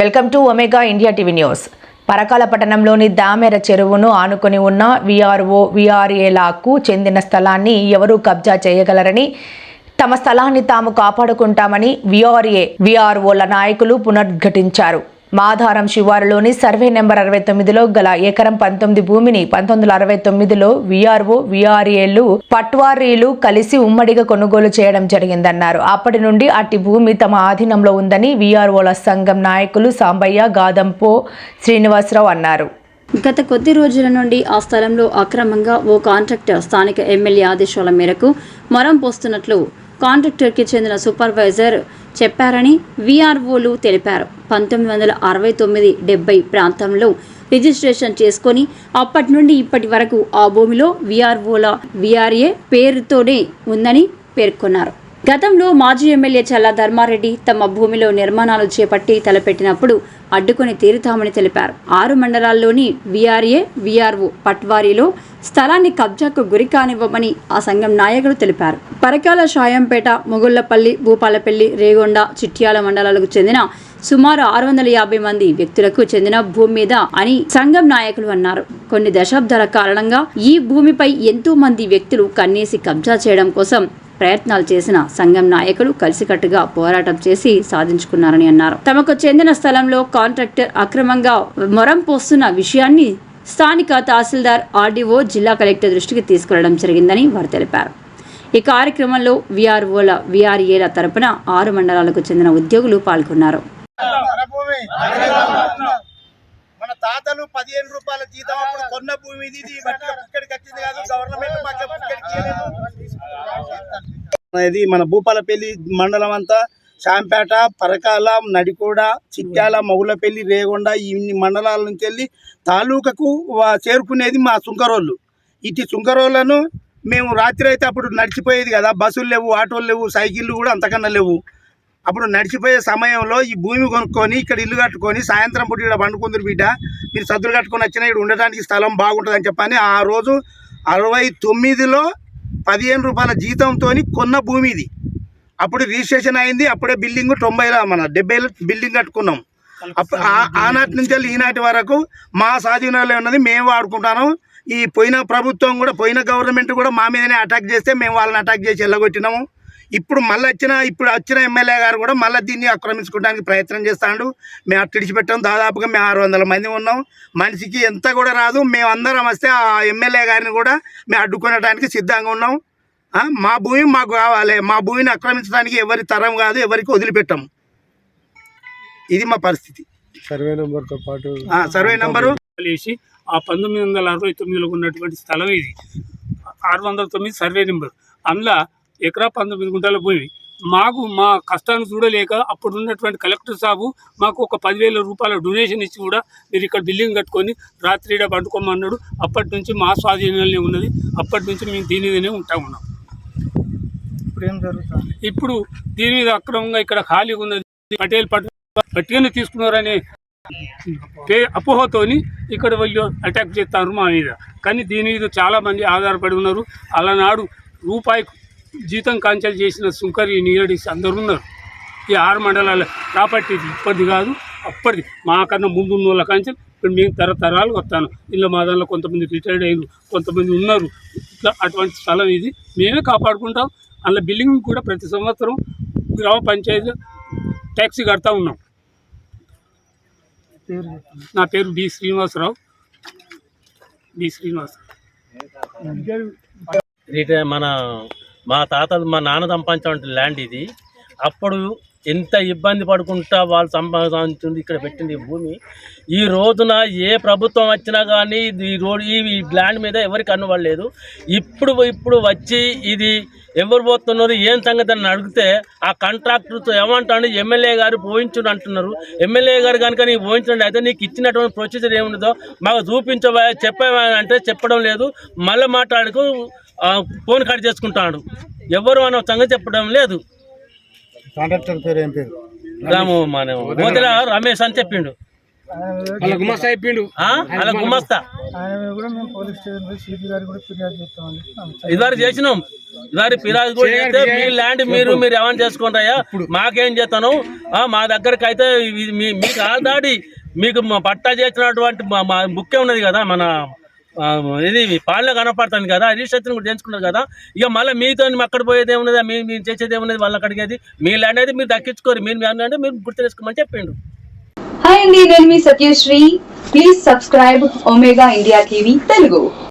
Welcome to omega India TV news. Parakala పట్టణంలోని దామెర చెరువును ఆనుకొని ఉన్న వీఆర్ఓ వీఆర్ఏలకు చెందిన స్థలాన్ని ఎవరూ కబ్జా చేయగలరని, తమ స్థలాన్ని తాము కాపాడుకుంటామని వీఆర్ఓల నాయకులు పునరుద్ఘాటించారు. మాధారం శివారులోని సర్వే నెంబర్ 69లో గల ఎకరం 19 భూమిని 1969లో వీఆర్ఓ వీఆర్ఏలు పట్వారీలు కలిసి ఉమ్మడిగా కొనుగోలు చేయడం జరిగిందన్నారు. అప్పటి నుండి అట్టి భూమి తమ ఆధీనంలో ఉందని వీఆర్ఓల సంఘం నాయకులు సాంబయ్య, గాదంపో శ్రీనివాసరావు అన్నారు. గత కొద్ది రోజుల నుండి ఆ స్థలంలో అక్రమంగా ఓ కాంట్రాక్టర్ స్థానిక ఎమ్మెల్యే ఆదేశాల మేరకు మొరం పోస్తున్నట్లు కాంట్రాక్టర్కి చెందిన సూపర్వైజర్ చెప్పారని వీఆర్ఓలు తెలిపారు. 1969-70 ప్రాంతంలో రిజిస్ట్రేషన్ చేసుకొని అప్పటి నుండి ఇప్పటి వరకు ఆ భూమిలో వీఆర్ఓల వీఆర్ఏ పేరుతోనే ఉందని పేర్కొన్నారు. గతంలో మాజీ ఎమ్మెల్యే చల్లా ధర్మారెడ్డి తమ భూమిలో నిర్మాణాలు చేపట్టి తలపెట్టినప్పుడు అడ్డుకొని తీరుతామని తెలిపారు. 6 మండలాల్లోని వీఆర్ఏ వీఆర్ఓ పట్వారీలో స్థలాన్ని కబ్జాకు గురి కానివ్వమని ఆ సంఘం నాయకులు తెలిపారు. పరకాల, షాయంపేట, మొగుళ్లపల్లి, భూపాలపల్లి, రేగొండ, చిట్యాల మండలాలకు చెందిన సుమారు 650 మంది వ్యక్తులకు చెందిన భూమి మీద అని సంఘం నాయకులు అన్నారు. కొన్ని దశాబ్దాల కారణంగా ఈ భూమిపై ఎంతో మంది వ్యక్తులు కన్నేసి కబ్జా చేయడం కోసం ప్రయత్నాలు చేసిన సంఘం నాయకులు కలిసికట్టుగా పోరాటం చేసి సాధించుకున్నారని అన్నారు. తమకు చెందిన స్థలంలో కాంట్రాక్టర్ అక్రమంగా మొరం పోస్తున్న విషయాన్ని స్థానిక తహసీల్దార్, ఆర్డీఓ, జిల్లా కలెక్టర్ దృష్టికి తీసుకెళ్లడం జరిగిందని వారు తెలిపారు. ఈ కార్యక్రమంలో వీఆర్ఓల వీఆర్ఏల తరపున 6 మండలాలకు చెందిన ఉద్యోగులు పాల్గొన్నారు. మన తాతలు 15 రూపాయల జీతం అప్పుడు కొన్న భూమి ఇది ఇక్కడికి వచ్చింది కాదు. గవర్నమెంట్ మన భూపాలపల్లి మండలం అంతా, శాంపేట, పరకాల, నడికోడ, చిట్యాల, మొగులపల్లి, రేగొండ ఇన్ని మండలాల నుంచి వెళ్ళి తాలూకాకు చేరుకునేది మా సుంకరోళ్ళు. ఇటు సుంకరోళ్ళను మేము రాత్రి అయితే అప్పుడు నడిచిపోయేది కదా, బస్సులు లేవు, ఆటోలు లేవు, సైకిళ్ళు కూడా అంతకన్నా లేవు. అప్పుడు నడిచిపోయే సమయంలో ఈ భూమి కొనుక్కొని ఇక్కడ ఇల్లు కట్టుకొని సాయంత్రం పూట ఇక్కడ పండుకుందరు బిడ్డ, మీరు సద్దులు కట్టుకొని వచ్చినా ఇక్కడ ఉండటానికి స్థలం బాగుంటుందని చెప్పని ఆ రోజు 69లో 15 రూపాయల జీతంతో కొన్న భూమి ఇది. అప్పుడు రిజిస్ట్రేషన్ అయింది. అప్పుడే బిల్డింగ్ 70లో బిల్డింగ్ కట్టుకున్నాం. ఆనాటి నుంచి ఈనాటి వరకు మా స్వాధీనంలో ఉన్నది, మేము వాడుకుంటాను. ఈ పోయిన ప్రభుత్వం కూడా, పోయిన గవర్నమెంట్ కూడా మా మీదనే అటాక్ చేస్తే మేము వాళ్ళని అటాక్ చేసి వెళ్ళగొట్టినాము. ఇప్పుడు వచ్చిన ఎమ్మెల్యే గారు కూడా మళ్ళీ దీన్ని ఆక్రమించుకోవడానికి ప్రయత్నం చేస్తాడు. మేము అటు విడిచిపెట్టాం. దాదాపుగా మేము 600 మంది ఉన్నాం. మనిషికి ఎంత కూడా రాదు. మేము అందరం వస్తే ఆ ఎమ్మెల్యే గారిని కూడా మేము అడ్డుకోవడానికి సిద్ధంగా ఉన్నాం. మా భూమి మాకు కావాలి. మా భూమిని ఆక్రమించడానికి ఎవరి తరం కాదు, ఎవరికి వదిలిపెట్టాము. ఇది మా పరిస్థితి. సర్వే నెంబర్తో పాటు సర్వే నెంబరు వేసి ఆ 1969లో ఉన్నటువంటి స్థలం ఇది 609 సర్వే నెంబర్. అందులో ఎకరా 19 గుంటల భూమి. మాకు మా కష్టాన్ని చూడలేక అప్పుడు ఉన్నటువంటి కలెక్టర్ సాబు మాకు ఒక 10,000 రూపాయల డొనేషన్ ఇచ్చి కూడా మీరు ఇక్కడ బిల్డింగ్ కట్టుకొని రాత్రి ఇక్కడ పండుకోమన్నాడు. అప్పటి నుంచి మా స్వాధీనంలోనే ఉన్నది. అప్పటి నుంచి మేము దీని మీదనే ఉన్నాం. ఇప్పుడు ఏం జరుగుతుంది? ఇప్పుడు దీని మీద అక్రమంగా ఇక్కడ ఖాళీ ఉన్నది. పటేల్ పట్టిగానే తీసుకున్నారనే అపోహతోని ఇక్కడ వాళ్ళు అటాక్ చేస్తారు మా మీద. కానీ దీని మీద చాలామంది ఆధారపడి ఉన్నారు. అలనాడు రూపాయి జీతం కాంచెలు చేసిన సుంకరి నీరడిసి అందరూ ఉన్నారు. ఈ 6 మండలాల ప్రాపర్టీ ఇప్పటిది కాదు, అప్పటిది. మాకన్నా ముందు ఉన్న వాళ్ళ కాంచెలు ఇప్పుడు మేము తరతరాలు వస్తాను. ఇలా మా దానిలో కొంతమంది రిటైర్డ్ అయ్యారు, కొంతమంది ఉన్నారు. ఇట్లా అటువంటి స్థలం ఇది మేమే కాపాడుకుంటాం. అందులో బిల్డింగ్ కూడా ప్రతి సంవత్సరం గ్రామ పంచాయతీ ట్యాక్సీ కడతా ఉన్నాం. నా పేరు బి శ్రీనివాసరావు. మా తాతలు, మా నాన్న సంపాదించిన ల్యాండ్ ఇది. అప్పుడు ఎంత ఇబ్బంది పడుకుంటా వాళ్ళు సంపాదించింది ఇక్కడ పెట్టింది భూమి. ఈ రోజున ఏ ప్రభుత్వం వచ్చినా కానీ ఈ ల్యాండ్ మీద ఎవరికి అనువడలేదు. ఇప్పుడు వచ్చి ఇది ఎవరు పోతున్నారు, ఏం సంగతి అని అడిగితే ఆ కాంట్రాక్టర్తో ఏమంటాడు, ఎమ్మెల్యే గారు పోయించుడు అంటున్నారు. ఎమ్మెల్యే గారు కనుక నీకు పోయించండి, అయితే నీకు ఇచ్చినటువంటి ప్రొసీజర్ ఏముండదో మాకు చూపించవా, చెప్పవా అంటే చెప్పడం లేదు. మళ్ళీ మాట్లాడుకు ఫోన్ కట్ చేసుకుంటాడు. ఎవరు అన్న సంగతి చెప్పడం లేదు. కాంట్రాక్టర్ పేరు ఏం పేరు? మన రమేష్ అని చెప్పిండు. అలా గుమస్తా అయిపోయిండు. అలా గుమస్తా ఇదివరకు చేసినాం. ఇదివరకు ఫిర్యాదు కూడా చేస్తే మీ ల్యాండ్ మీరు ఏమైనా చేసుకుంటాయా, మాకేం చేస్తాను, మా దగ్గరకి అయితే మీకు ఆల్రెడీ మీకు పట్టా చేసినటువంటి బుక్కే ఉన్నది కదా, మన ఇది పాలన కనపడుతుంది కదా, రిజిస్ట్రేషన్ కూడా చేయించుకున్నారు కదా. ఇక మళ్ళీ మీతో అక్కడ పోయేది ఏమున్నది, మీరు చేసేది ఏమున్నది, వాళ్ళకి అడిగేది మీ ల్యాండ్ అయితే మీరు దక్కించుకోరు, మీరు అంటే మీరు గుర్తు చేసుకోమని చెప్పిండు. హాయ్ అండి, నేను మీ Satyasri. Please subscribe Omega India TV Telugu.